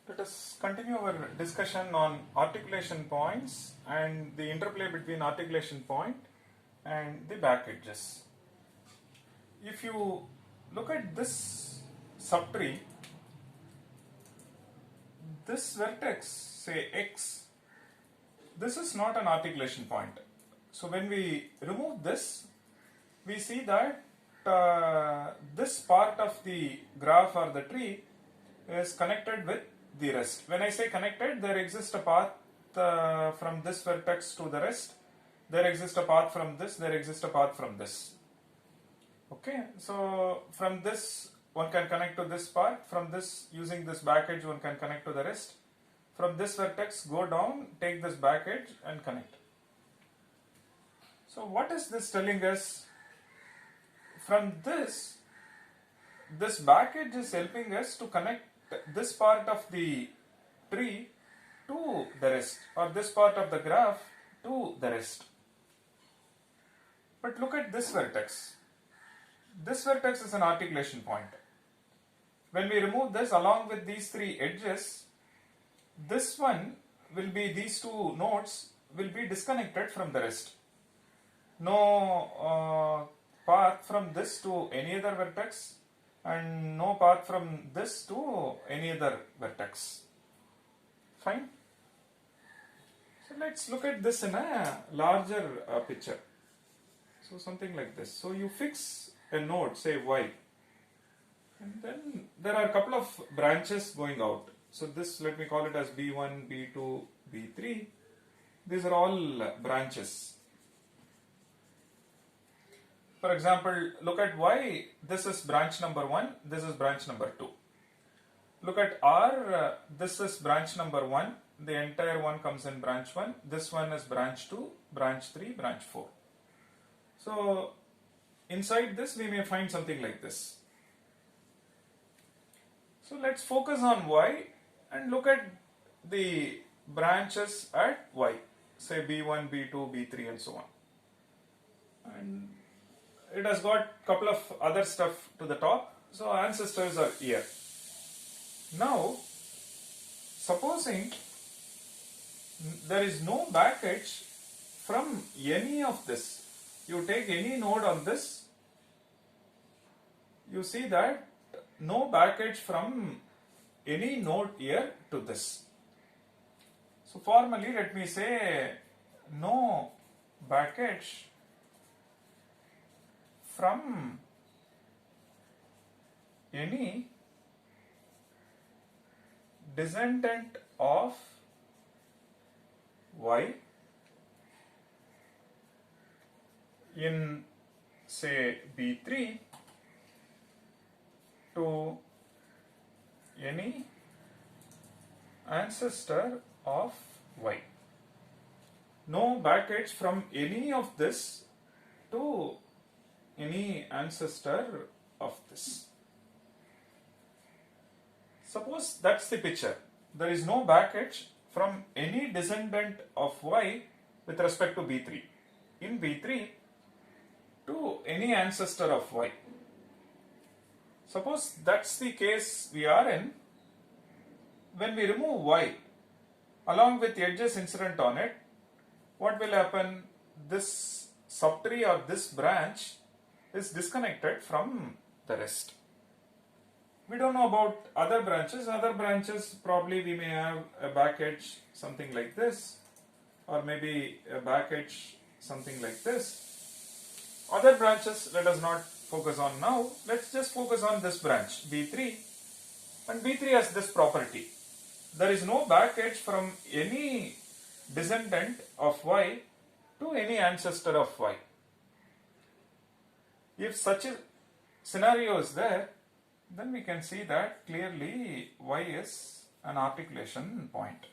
Let us continue our discussion on articulation points and the interplay between articulation point and the back edges. If you look at this subtree, this vertex, say x, this is not an articulation point. So when we remove this, we see that this part of the graph or the tree is connected with the rest. When I say connected, there exists a path from this vertex to the rest. There exists a path from this, there exists a path from this. Okay, so from this one can connect to this part, from this using this back edge one can connect to the rest. From this vertex go down, take this back edge and connect. So what is this telling us? From this back edge is helping us to connect this part of the tree to the rest, or this part of the graph to the rest. But look at this vertex. This vertex is an articulation point. When we remove this along with these three edges, this one will be, these two nodes will be disconnected from the rest. No path from this to any other vertex, and no path from this to any other vertex. Fine. So let's look at this in a larger picture. So something like this. So you fix a node, say y, and then there are a couple of branches going out. So this, let me call it as B1, B2, B3. These are all branches. For example, look at y, this is branch number 1, this is branch number 2. Look at r, this is branch number 1, the entire one comes in branch 1, this one is branch 2, branch 3, branch 4. So inside this we may find something like this. So let's focus on y and look at the branches at y, say B1, B2, B3 and so on. And it has got a couple of other stuff to the top, so ancestors are here. Now, supposing there is no back edge from any of this, you take any node on this, you see that no back edge from any node here to this. So formally let me say no back edge from any descendant of y in, say, B3 to any ancestor of y. No back edge from any of this to any ancestor of this. Suppose that's the picture. There is no back edge from any descendant of y with respect to B3. In B3 to any ancestor of y. Suppose that's the case we are in. When we remove y along with the edges incident on it, what will happen? This subtree or this branch is disconnected from the rest. We don't know about other branches. Other branches probably we may have a back edge something like this, or maybe a back edge something like this. Other branches let us not focus on now. Let's just focus on this branch B3, and B3 has this property. There is no back edge from any descendant of y to any ancestor of y. If such a scenario is there, then we can see that clearly y is an articulation point.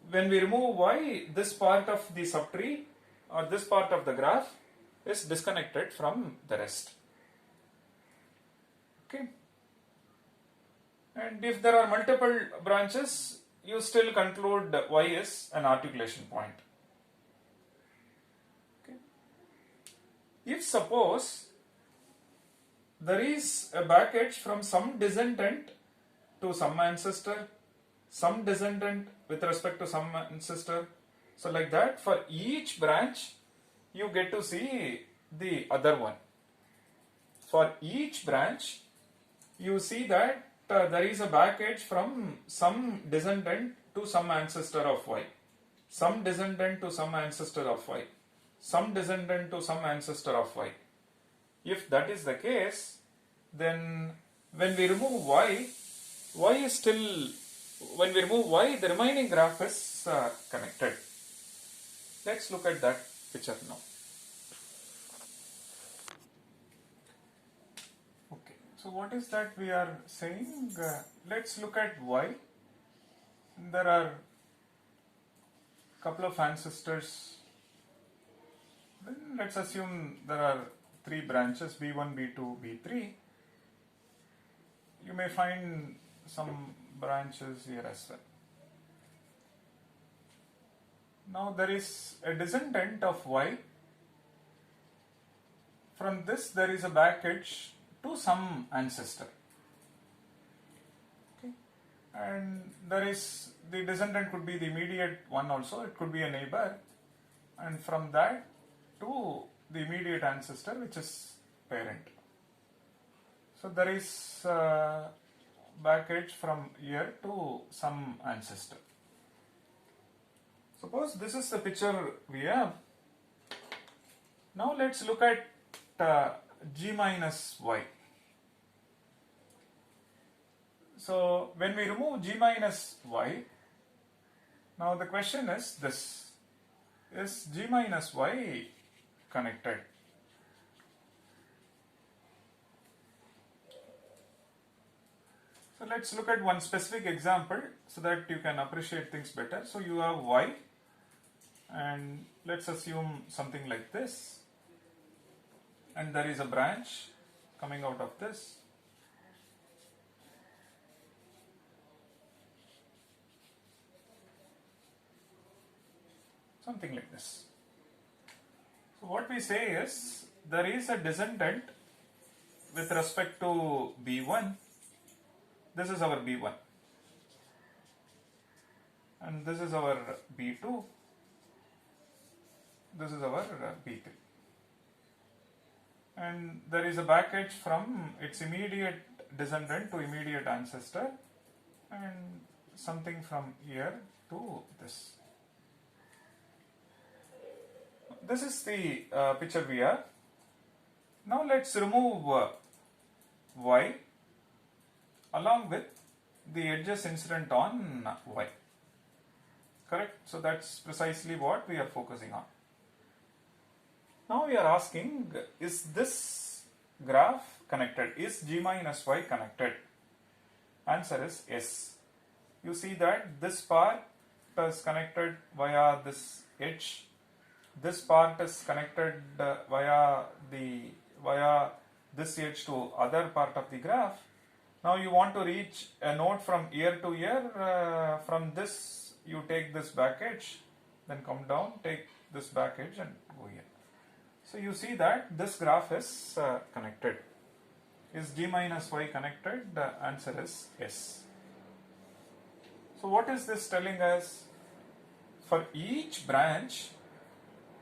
When we remove y, this part of the subtree or this part of the graph is disconnected from the rest. Okay. And if there are multiple branches, you still conclude y is an articulation point. Okay. If suppose there is a back edge from some descendant to some ancestor, some descendant with respect to some ancestor. So like that, for each branch, you get to see the other one. For each branch, you see that there is a back edge from some descendant to some ancestor of y, some descendant to some ancestor of y, some descendant to some ancestor of y. If that is the case, then when we remove y is still, when we remove y, the remaining graph is connected. Let's look at that picture now. Okay, so what is that we are saying? Let's look at y. There are couple of ancestors. Then let's assume there are 3 branches, B1, B2, B3. You may find some branches here as well. Now there is a descendant of y. From this there is a back edge to some ancestor. Okay. And there is, the descendant could be the immediate one also, it could be a neighbor. And from that to the immediate ancestor, which is parent. So there is back edge from here to some ancestor. Suppose this is the picture we have. Now let's look at g minus y. So when we remove g minus y, now the question is this: is g minus y connected? So let's look at one specific example so that you can appreciate things better. So you have y, and let's assume something like this, and there is a branch coming out of this. Something like this. So what we say is there is a descendant with respect to B1. This is our B1 and this is our B2. This is our B3. And there is a back edge from its immediate descendant to immediate ancestor, and something from here to this. This is the picture we have. Now let's remove y along with the edges incident on y. Correct? So that's precisely what we are focusing on. Now we are asking, is this graph connected? Is g minus y connected? Answer is yes. You see that this part is connected via this edge. This part is connected via this edge to other part of the graph. Now you want to reach a node from ear to ear. From this you take this back edge, then come down, take this back edge and go here. So you see that this graph is connected. Is g minus y connected? The answer is yes. So what is this telling us? For each branch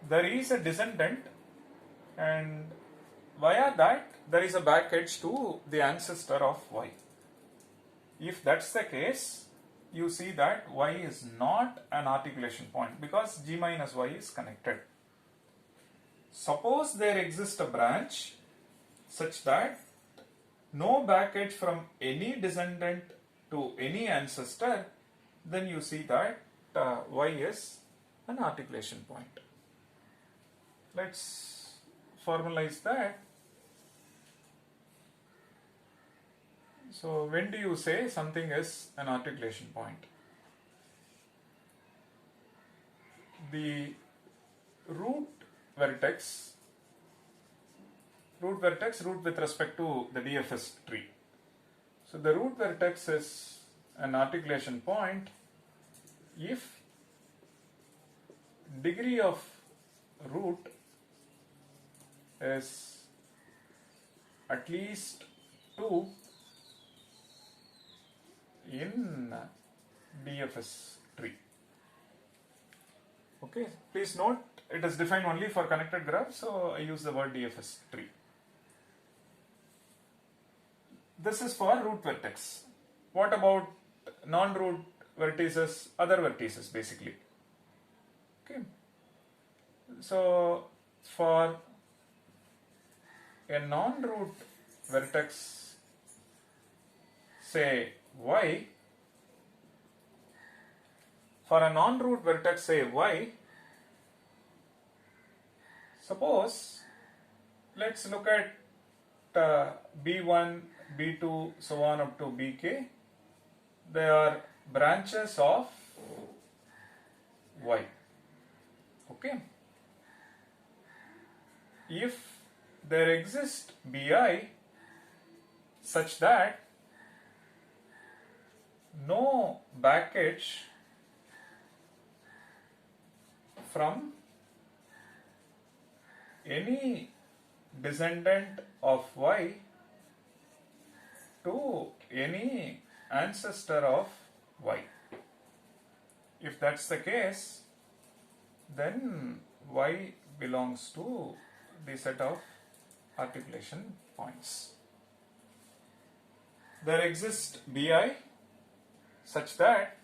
there is a descendant, and via that there is a back edge to the ancestor of y. If that's the case, you see that y is not an articulation point because g minus y is connected. Suppose there exists a branch such that no back edge from any descendant to any ancestor, then you see that y is an articulation point. Let's formalize that. So when do you say something is an articulation point? The root vertex root with respect to the DFS tree. So the root vertex is an articulation point if degree of root is at least 2 in DFS tree. Okay, please note it is defined only for connected graphs, so I use the word DFS tree. This is for root vertex. What about non-root vertices, other vertices basically? Okay, so for a non-root vertex, say y, for a non-root vertex say y, suppose let's look at b1, b2, so on up to bk. They are branches of y. Okay. If there exists bi such that no backage from any descendant of y to any ancestor of y. If that's the case, then y belongs to the set of articulation points. There exists bi such that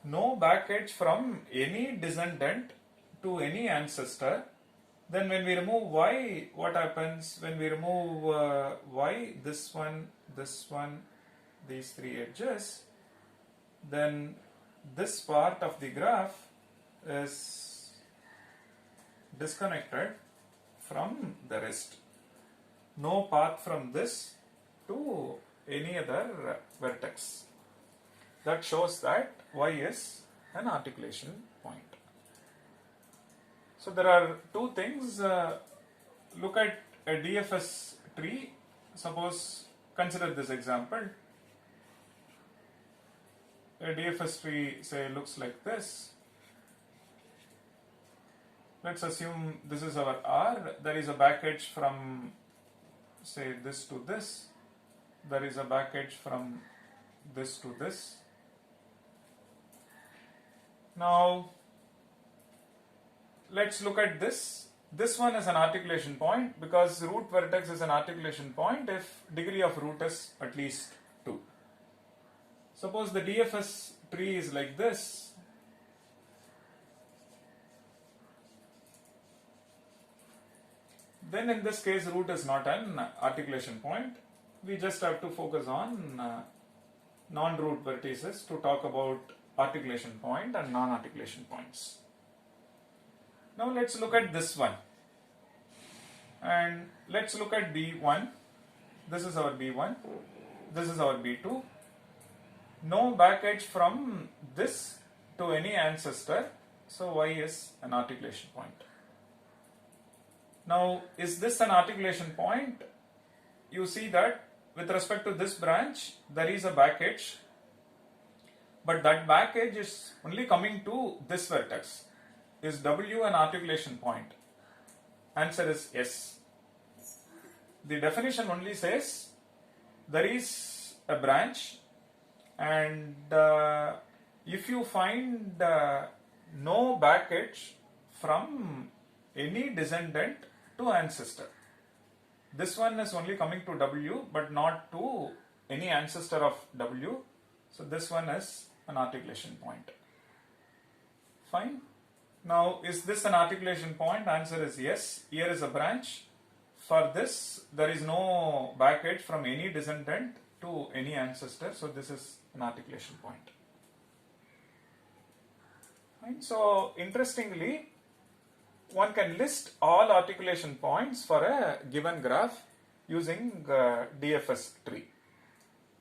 no backage from any descendant to any ancestor. Then when we remove y, what happens? When we remove y, this one, these three edges, then this part of the graph is disconnected from the rest. No path from this to any other vertex. That shows that y is an articulation point. So there are two things. Look at a DFS tree. Suppose, consider this example. A DFS tree, say, looks like this. Let's assume this is our R. There is a backage from, say, this to this. There is a backage from this to this. Now, let's look at this. This one is an articulation point because root vertex is an articulation point if degree of root is at least 2. Suppose the DFS tree is like this. Then in this case root is not an articulation point. We just have to focus on non-root vertices to talk about articulation point and non-articulation points. Now let's look at this one. And let's look at B1. This is our B1. This is our B2. No backage from this to any ancestor. So Y is an articulation point. Now, is this an articulation point? You see that with respect to this branch, there is a backage. But that backage is only coming to this vertex. Is W an articulation point? Answer is yes. The definition only says there is a branch, and if you find no backage from any descendant to ancestor, this one is only coming to W but not to any ancestor of W, so this one is an articulation point. Fine. Now, is this an articulation point? Answer is yes. Here is a branch. For this, there is no backage from any descendant to any ancestor, so this is an articulation point. Fine. So, interestingly, one can list all articulation points for a given graph using DFS tree.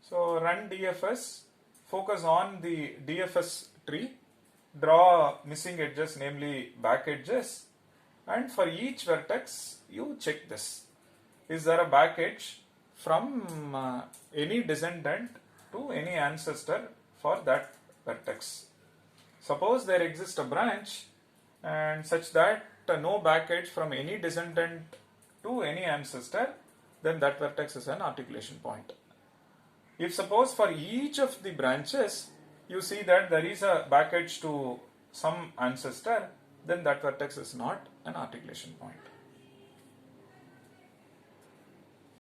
So, run DFS, focus on the DFS tree, draw missing edges, namely back edges, and for each vertex you check this. Is there a backage from any descendant to any ancestor for that vertex? Suppose there exists a branch and such that no backage from any descendant to any ancestor, then that vertex is an articulation point. If suppose for each of the branches you see that there is a back edge to some ancestor, then that vertex is not an articulation point.